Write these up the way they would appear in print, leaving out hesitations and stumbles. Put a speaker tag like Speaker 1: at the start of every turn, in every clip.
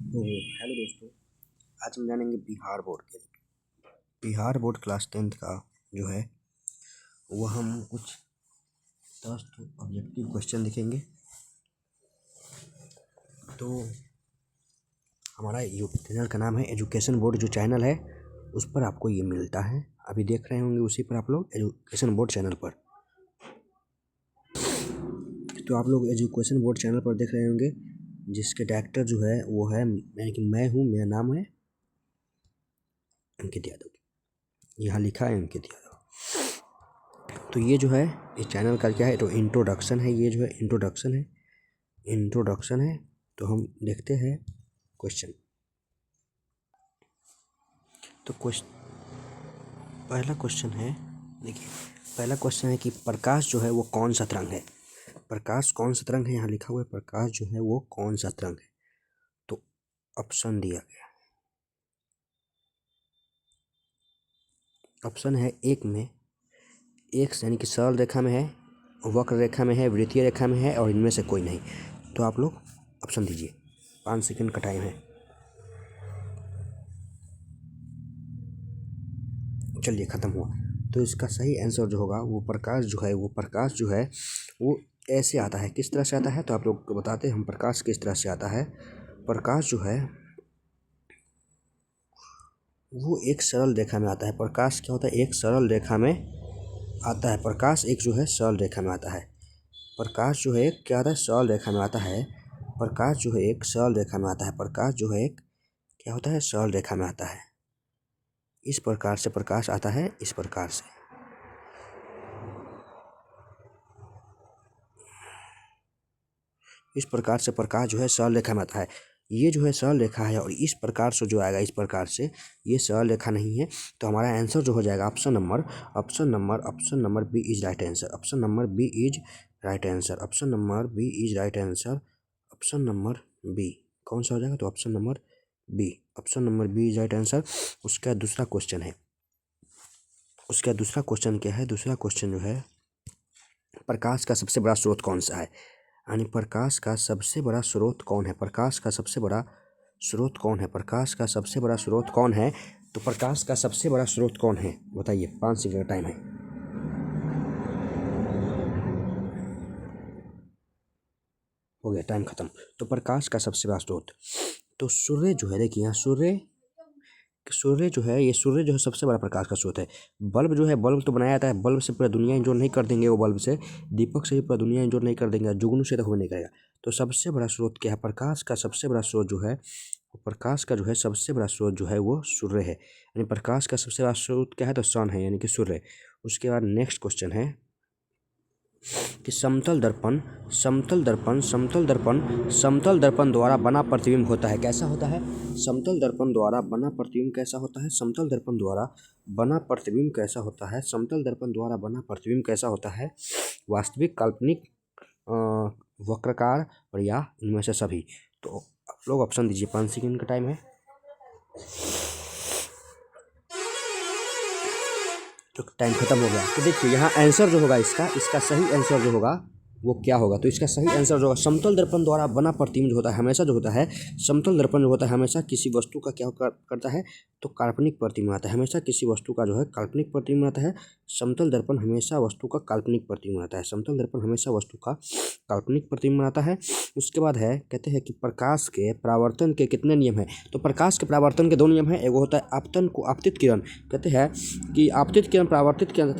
Speaker 1: तो हेलो दोस्तों, आज हम जानेंगे बिहार बोर्ड क्लास 10th का जो है वह हम कुछ 10 ऑब्जेक्टिव क्वेश्चन लिखेंगे। तो हमारा यूट्यूब चैनल का नाम है एजुकेशन बोर्ड, जो चैनल है उस पर आपको ये मिलता है। अभी देख रहे होंगे उसी पर आप लोग एजुकेशन बोर्ड चैनल पर। तो आप लोग एजुकेशन बोर्ड चैनल पर देख रहे होंगे, जिसके डायरेक्टर जो है वो है यानी कि मैं हूँ। मेरा नाम है अंकित यादव, यहाँ लिखा है अंकित यादव। तो ये जो है इस चैनल का क्या है, तो इंट्रोडक्शन है। ये जो है इंट्रोडक्शन है। तो हम देखते हैं क्वेश्चन। तो पहला क्वेश्चन है, देखिए पहला क्वेश्चन है कि प्रकाश जो है वो कौन सा तरंग है। प्रकाश कौन सा तरंग है, यहाँ लिखा हुआ है प्रकाश जो है वो कौन सा तरंग है। तो ऑप्शन दिया गया, ऑप्शन है एक में, एक यानी कि सरल रेखा में है, वक्र रेखा में है, वृत्तीय रेखा में है, और इनमें से कोई नहीं। तो आप लोग ऑप्शन दीजिए, 5 सेकंड का टाइम है। चलिए ख़त्म हुआ। तो इसका सही आंसर जो होगा वो प्रकाश जो है वो ऐसे आता है। किस तरह से आता है तो आप लोग को बताते हैं हम। प्रकाश किस तरह से आता है, प्रकाश जो है वो एक सरल रेखा में आता है। प्रकाश क्या होता है, एक सरल रेखा में आता है। प्रकाश एक जो है सरल रेखा में आता है। प्रकाश जो है एक क्या आता है, सरल रेखा में आता है। प्रकाश जो है एक सरल रेखा में आता है। प्रकाश जो है एक क्या होता है, सरल रेखा में आता है। इस प्रकार से प्रकाश आता है, इस प्रकार से। इस प्रकार से प्रकाश जो है सरल रेखा में आता है। ये जो है सरल रेखा है, और इस प्रकार से जो आएगा, इस प्रकार से ये सरल रेखा नहीं है। तो हमारा आंसर जो हो जाएगा option number B is right answer. Option number B is right answer. Option number B is right answer. Option number B कौन सा हो जाएगा, तो option number B. Option number B is right answer. उसका दूसरा क्वेश्चन है, उसका दूसरा क्वेश्चन क्या है, दूसरा क्वेश्चन जो है प्रकाश का सबसे बड़ा स्रोत कौन सा है। यानी प्रकाश का सबसे बड़ा स्रोत कौन है, प्रकाश का सबसे बड़ा स्रोत कौन है, प्रकाश का सबसे बड़ा स्रोत कौन है। तो प्रकाश का सबसे बड़ा स्रोत कौन है बताइए, 5 सेकंड का टाइम है। हो गया, टाइम खत्म। तो प्रकाश का सबसे बड़ा स्रोत तो सूर्य जो है, देखिए यहाँ सूर्य जो है, ये सूर्य जो है सबसे बड़ा प्रकाश का स्रोत है। बल्ब जो है, बल्ब तो बनाया जाता है, बल्ब से पूरा दुनिया इंजोर नहीं कर देंगे, वो बल्ब से दीपक से भी पूरा दुनिया इंजोर नहीं कर देंगे, जुगनू से तो हो नहीं करेगा। तो सबसे बड़ा स्रोत क्या है, प्रकाश का सबसे बड़ा स्रोत जो है, प्रकाश का जो है सबसे बड़ा स्रोत जो है वो सूर्य है। यानी प्रकाश का सबसे बड़ा स्रोत क्या है, तो सन है, यानी कि सूर्य। उसके बाद नेक्स्ट क्वेश्चन है कि समतल दर्पण द्वारा बना प्रतिबिंब होता है, कैसा होता है। समतल दर्पण द्वारा बना प्रतिबिंब कैसा होता है, समतल दर्पण द्वारा बना प्रतिबिंब कैसा होता है, समतल दर्पण द्वारा बना प्रतिबिंब कैसा होता है। वास्तविक, काल्पनिक, वक्राकार, और या इनमें से सभी। तो आप लोग ऑप्शन दीजिए, 5 सेकंड का टाइम है। तो टाइम खत्म हो गया। तो देखिए यहाँ आंसर जो होगा इसका सही आंसर जो होगा वो क्या होगा, तो इसका सही आंसर जो होगा, समतल दर्पण द्वारा बना प्रतिबिंब जो होता है हमेशा जो होता है, समतल दर्पण जो होता है हमेशा किसी वस्तु का क्या करता है, तो काल्पनिक प्रतिबिंब आता है। हमेशा किसी वस्तु का जो है काल्पनिक प्रतिबिंब आता है। समतल दर्पण हमेशा वस्तु का काल्पनिक प्रतिबिंब आता है। समतल दर्पण हमेशा वस्तु का काल्पनिक प्रतिबिंब आता है। उसके बाद है, कहते हैं कि प्रकाश के परावर्तन के कितने नियम हैं। तो प्रकाश के परावर्तन के 2 नियम हैं। एक होता है आपतन को आपतित किरण, कहते हैं कि आपतित किरण परावर्तित किरण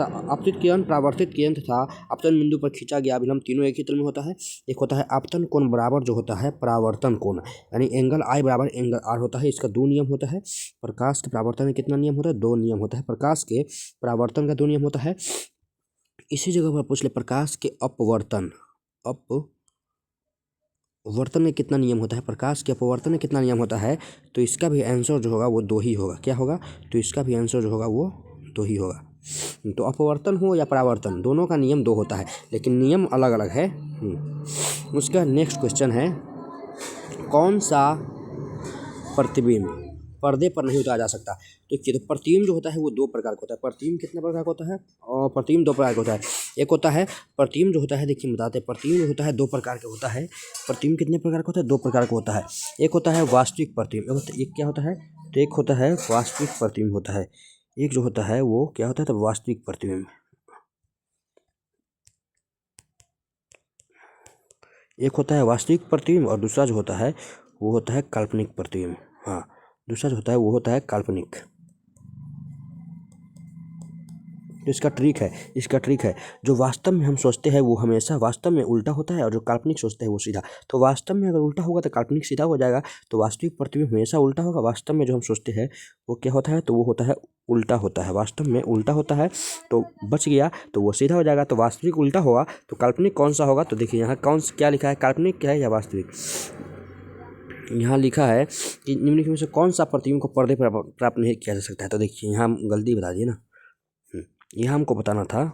Speaker 1: तथा आपतन बिंदु पर खींचा गया अभिलंब तीनों एक ही तल में होता है। एक होता है आपतन कोण बराबर जो होता है परावर्तन कोण, यानी एंगल आई बराबर एंगल आर होता है। इसका 2 नियम होता है। प्रकाश के परावर्तन में कितना नियम होता है, 2 नियम होता है। प्रकाश के परावर्तन का 2 नियम होता है। इसी जगह पर पूछ ले, प्रकाश के अपवर्तन में कितना नियम होता है, प्रकाश के अपवर्तन में कितना नियम होता है। तो इसका भी आंसर जो होगा वो 2 ही होगा। क्या होगा, तो इसका भी आंसर जो होगा वो 2 ही होगा। तो अपवर्तन हो या परावर्तन, दोनों का नियम 2 होता है, लेकिन नियम अलग अलग है। उसका नेक्स्ट क्वेश्चन है, कौन सा प्रतिबिंब पर्दे पर नहीं उतारा जा सकता। तो प्रतिबिंब जो होता है वो 2 प्रकार का होता है। प्रतिबिंब कितने प्रकार का होता है, और प्रतिबिंब 2 प्रकार का होता है। एक होता है प्रतिबिंब जो होता है, देखिए बताते हैं, प्रतिबिंब जो होता है दो प्रकार का होता है। प्रतिबिंब कितने प्रकार का होता है? दो प्रकार का होता है। एक होता है वास्तविक प्रतिबिंब, एक क्या होता है? तो एक होता है वास्तविक प्रतिबिंब होता है, एक जो होता है वो क्या होता है? तो वास्तविक प्रतिबिंब। एक होता है वास्तविक प्रतिबिंब और दूसरा जो होता है वो होता है काल्पनिक प्रतिबिंब। हाँ, दूसरा जो होता है वो होता है काल्पनिक। तो इसका ट्रिक है, जो वास्तव में हम सोचते हैं वो हमेशा वास्तव में उल्टा होता है, और जो काल्पनिक सोचते हैं वो सीधा। तो वास्तव में अगर उल्टा होगा तो काल्पनिक सीधा हो जाएगा, तो वास्तविक प्रतिबिंब हमेशा उल्टा होगा। वास्तव में जो हम सोचते हैं वो क्या होता है? तो वो होता है उल्टा होता है, वास्तव में उल्टा होता है, तो बच गया, तो वो सीधा हो जाएगा। तो वास्तविक उल्टा होगा तो काल्पनिक कौन सा होगा? तो देखिए यहाँ क्या लिखा है, काल्पनिक क्या है या वास्तविक? यहाँ लिखा है कि निम्नलिखित में से कौन सा प्रतिबिंब को पर्दे पर प्राप्त नहीं किया जा सकता है। तो देखिए यहाँ गलती बता दिए ना, यह हमको बताना था।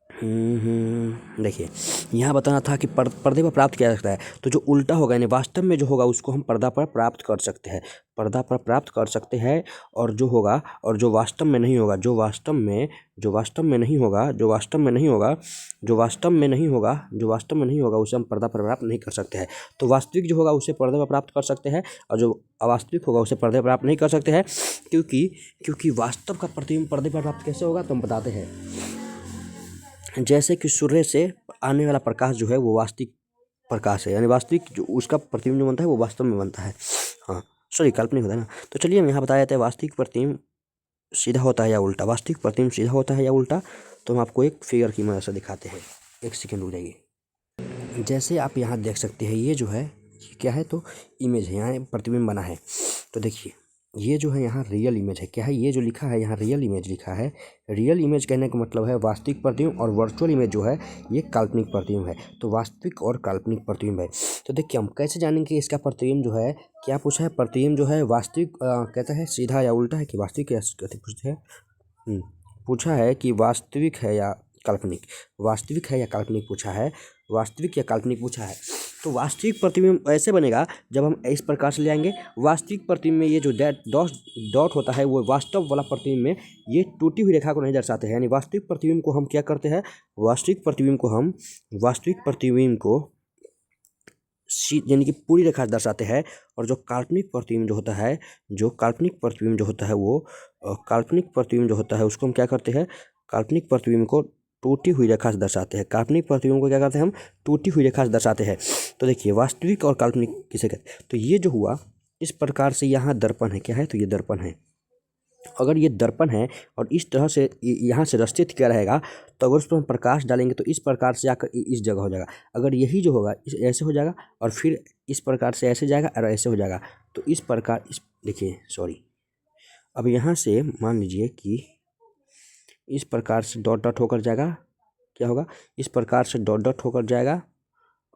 Speaker 1: देखिए यहाँ बताना था कि पर्दे पर प्राप्त किया जा सकता है, तो जो उल्टा होगा यानी वास्तव में जो होगा उसको हम पर्दा पर प्राप्त कर सकते हैं, पर्दा पर प्राप्त कर सकते हैं। और जो होगा, और जो वास्तव में नहीं होगा, जो वास्तव में नहीं होगा, जो वास्तव में नहीं होगा, उसे हम पर्दा पर प्राप्त नहीं कर सकते हैं। तो वास्तविक जो होगा उसे पर्दे पर प्राप्त कर सकते हैं, और जो अवास्तविक होगा उसे पर्दे पर प्राप्त नहीं कर सकते हैं। क्योंकि वास्तव का प्रतिबिंब पर्दे पर प्राप्त कैसे होगा? तो हम बताते हैं। जैसे कि सूर्य से आने वाला प्रकाश जो है वो वास्तविक प्रकाश है, यानी वास्तविक जो उसका प्रतिबिंब जो बनता है वो वास्तव में बनता है। हाँ सॉरी, काल्पनिक होता है ना। तो चलिए हम यहाँ बताया जाता है वास्तविक प्रतिबिंब सीधा होता है या उल्टा। वास्तविक प्रतिबिंब सीधा होता है या उल्टा, तो हम आपको एक फिगर की मदद से दिखाते हैं। एक सेकेंड रुक जाइए। जैसे आप यहाँ देख सकते हैं, ये जो है ये क्या है? तो इमेज है, यहाँ प्रतिबिंब बना है। तो देखिए ये जो है यहाँ रियल इमेज है, क्या है? ये जो लिखा है यहाँ रियल इमेज लिखा है। रियल इमेज कहने का मतलब है वास्तविक प्रतिबिंब, और वर्चुअल इमेज जो है ये काल्पनिक प्रतिबिंब है। तो वास्तविक और काल्पनिक प्रतिबिंब है। तो देखिए हम कैसे जानेंगे कि इसका प्रतिबिंब जो है, क्या पूछा है? प्रतिबिंब जो है वास्तविक कहता है सीधा या उल्टा है, कि वास्तविक या कहते पूछते हैं, पूछा है कि वास्तविक है या काल्पनिक, वास्तविक है या काल्पनिक पूछा है, वास्तविक या काल्पनिक पूछा है। तो वास्तविक प्रतिबिंब ऐसे बनेगा जब हम इस प्रकार से ले आएंगे। वास्तविक प्रतिबिंब में ये जो डॉट होता है वो वास्तव वाला प्रतिबिंब में ये टूटी हुई रेखा को नहीं दर्शाते हैं। यानी वास्तविक प्रतिबिंब को हम क्या करते हैं? वास्तविक प्रतिबिंब को यानी कि पूरी रेखा दर्शाते हैं। और जो काल्पनिक प्रतिबिंब जो होता है, उसको हम क्या करते हैं? काल्पनिक प्रतिबिंब को टूटी हुई रेखा से दर्शाते हैं। काल्पनिक प्रतिबिंब को क्या करते हैं? हम टूटी हुई रेखा से दर्शाते हैं। तो देखिए वास्तविक और काल्पनिक किसे कहते हैं? तो ये जो हुआ इस प्रकार से, यहाँ दर्पण है, क्या है? तो ये दर्पण है। अगर ये दर्पण है और इस तरह से यहाँ से रस्तित क्या रहेगा, तो अगर उस पर हम प्रकाश डालेंगे तो इस प्रकार से आकर इस जगह हो जाएगा। अगर यही जो होगा ऐसे हो जाएगा, और फिर इस प्रकार से ऐसे जाएगा और ऐसे हो जाएगा। तो इस प्रकार देखिए सॉरी, अब यहाँ से मान लीजिए कि इस प्रकार से डॉट डॉट होकर जाएगा, क्या होगा? इस प्रकार से डॉट डॉट होकर जाएगा,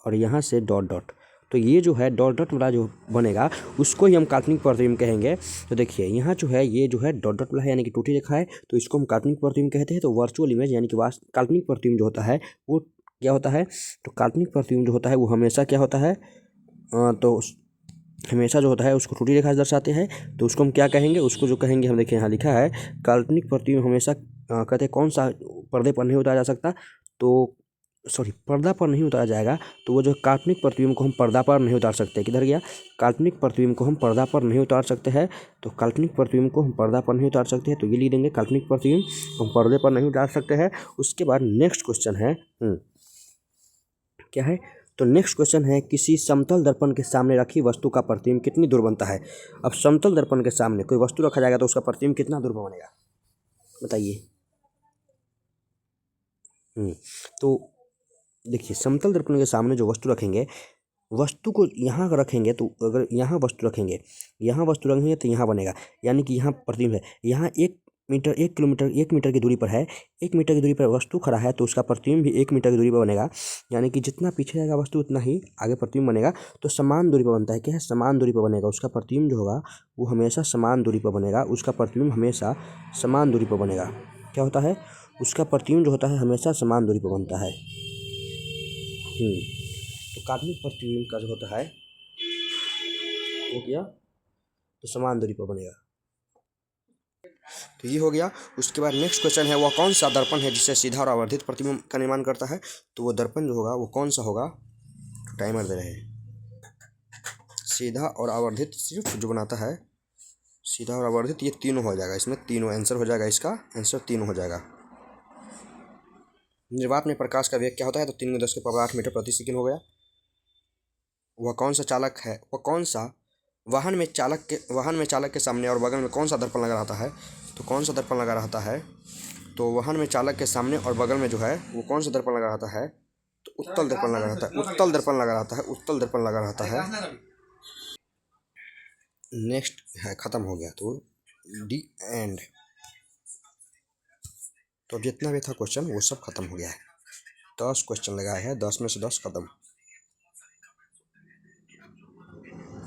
Speaker 1: और यहाँ से डॉट डॉट। तो ये जो है डॉट डॉट वाला जो बनेगा उसको ही हम काल्पनिक प्रतिबिंब कहेंगे। तो देखिए यहाँ जो है ये जो है डॉट डॉट वाला है, यानी कि टूटी रेखा है, तो इसको हम काल्पनिक प्रतिबिंब कहते हैं। तो वर्चुअल इमेज यानी कि काल्पनिक प्रतिबिंब जो होता है वो क्या होता है? तो काल्पनिक प्रतिबिंब जो होता है वो हमेशा क्या होता है? तो हमेशा जो होता है उसको टूटी रेखा से दर्शाते हैं। तो उसको हम क्या कहेंगे? उसको जो कहेंगे हम देखिए यहाँ लिखा है, काल्पनिक प्रतिबिंब हमेशा कहते हैं कौन सा पर्दे पर नहीं उतारा जा सकता, तो सॉरी पर्दा पर नहीं उतारा जाएगा। तो वो जो काल्पनिक प्रतिबिंब को हम पर्दा पर नहीं उतार सकते, किधर गया? काल्पनिक प्रतिबिंब को हम पर्दा पर नहीं उतार सकते हैं। तो काल्पनिक प्रतिबिंब को हम पर्दा पर नहीं उतार सकते हैं, तो ये लिख देंगे काल्पनिक प्रतिबिंब हम पर्दे पर नहीं उतार सकते हैं। उसके बाद नेक्स्ट क्वेश्चन है, क्या है? तो नेक्स्ट क्वेश्चन है, किसी समतल दर्पण के सामने रखी वस्तु का प्रतिबिंब कितनी दूर बनता है? अब समतल दर्पण के सामने कोई वस्तु रखा जाएगा तो उसका प्रतिबिंब कितना दूर बनेगा, बताइए। तो देखिए समतल दर्पण के सामने जो वस्तु रखेंगे, वस्तु को यहाँ रखेंगे, तो अगर यहाँ वस्तु रखेंगे तो यहाँ बनेगा, यानी कि यहाँ प्रतिबिंब है। यहाँ 1 मीटर की दूरी पर है, 1 मीटर की दूरी पर वस्तु खड़ा है, तो उसका प्रतिबिंब भी 1 मीटर की दूरी पर बनेगा। यानी कि जितना पीछे जाएगा वस्तु उतना ही आगे प्रतिबिंब बनेगा। तो समान दूरी पर बनता है, क्या है? समान दूरी पर बनेगा। उसका प्रतिबिंब जो होगा वो हमेशा समान दूरी पर बनेगा। उसका प्रतिबिंब हमेशा समान दूरी पर बनेगा। क्या होता है? उसका प्रतिबिंब जो होता है हमेशा समान दूरी पर बनता है। तो काल्पनिक प्रतिबिंब का जो होता है वो क्या? तो समान दूरी पर बनेगा। तो ये हो गया। उसके बाद नेक्स्ट क्वेश्चन है, वह कौन सा दर्पण है जिससे सीधा और आवर्धित प्रतिबिंब का निर्माण करता है। तो वो दर्पण जो होगा वो कौन सा होगा, टाइमर दे रहे हैं। सीधा और आवर्धित सिर्फ जो बनाता है, सीधा और आवर्धित, ये तीनों हो जाएगा, इसमें तीनों आंसर हो जाएगा, इसका आंसर तीनों हो जाएगा। निर्वात में प्रकाश का वेग क्या होता है, तो 3×10⁸ मीटर प्रति सेकंड हो गया। वह कौन सा चालक है, वह कौन सा वाहन में चालक के सामने और बगल में कौन सा दर्पण लगा रहता है। तो कौन सा दर्पण लगा रहता है, तो वाहन में चालक के सामने और बगल में जो है वो कौन सा दर्पण लगा रहता है, तो उत्तल दर्पण लगा रहता है, उत्तल दर्पण लगा रहता है, उत्तल दर्पण लगा रहता है। नेक्स्ट है, खत्म हो गया, तो डी एंड। तो जितना भी था क्वेश्चन वो सब खत्म हो गया है। 10 क्वेश्चन लगाए हैं, 10 में से 10 खत्म।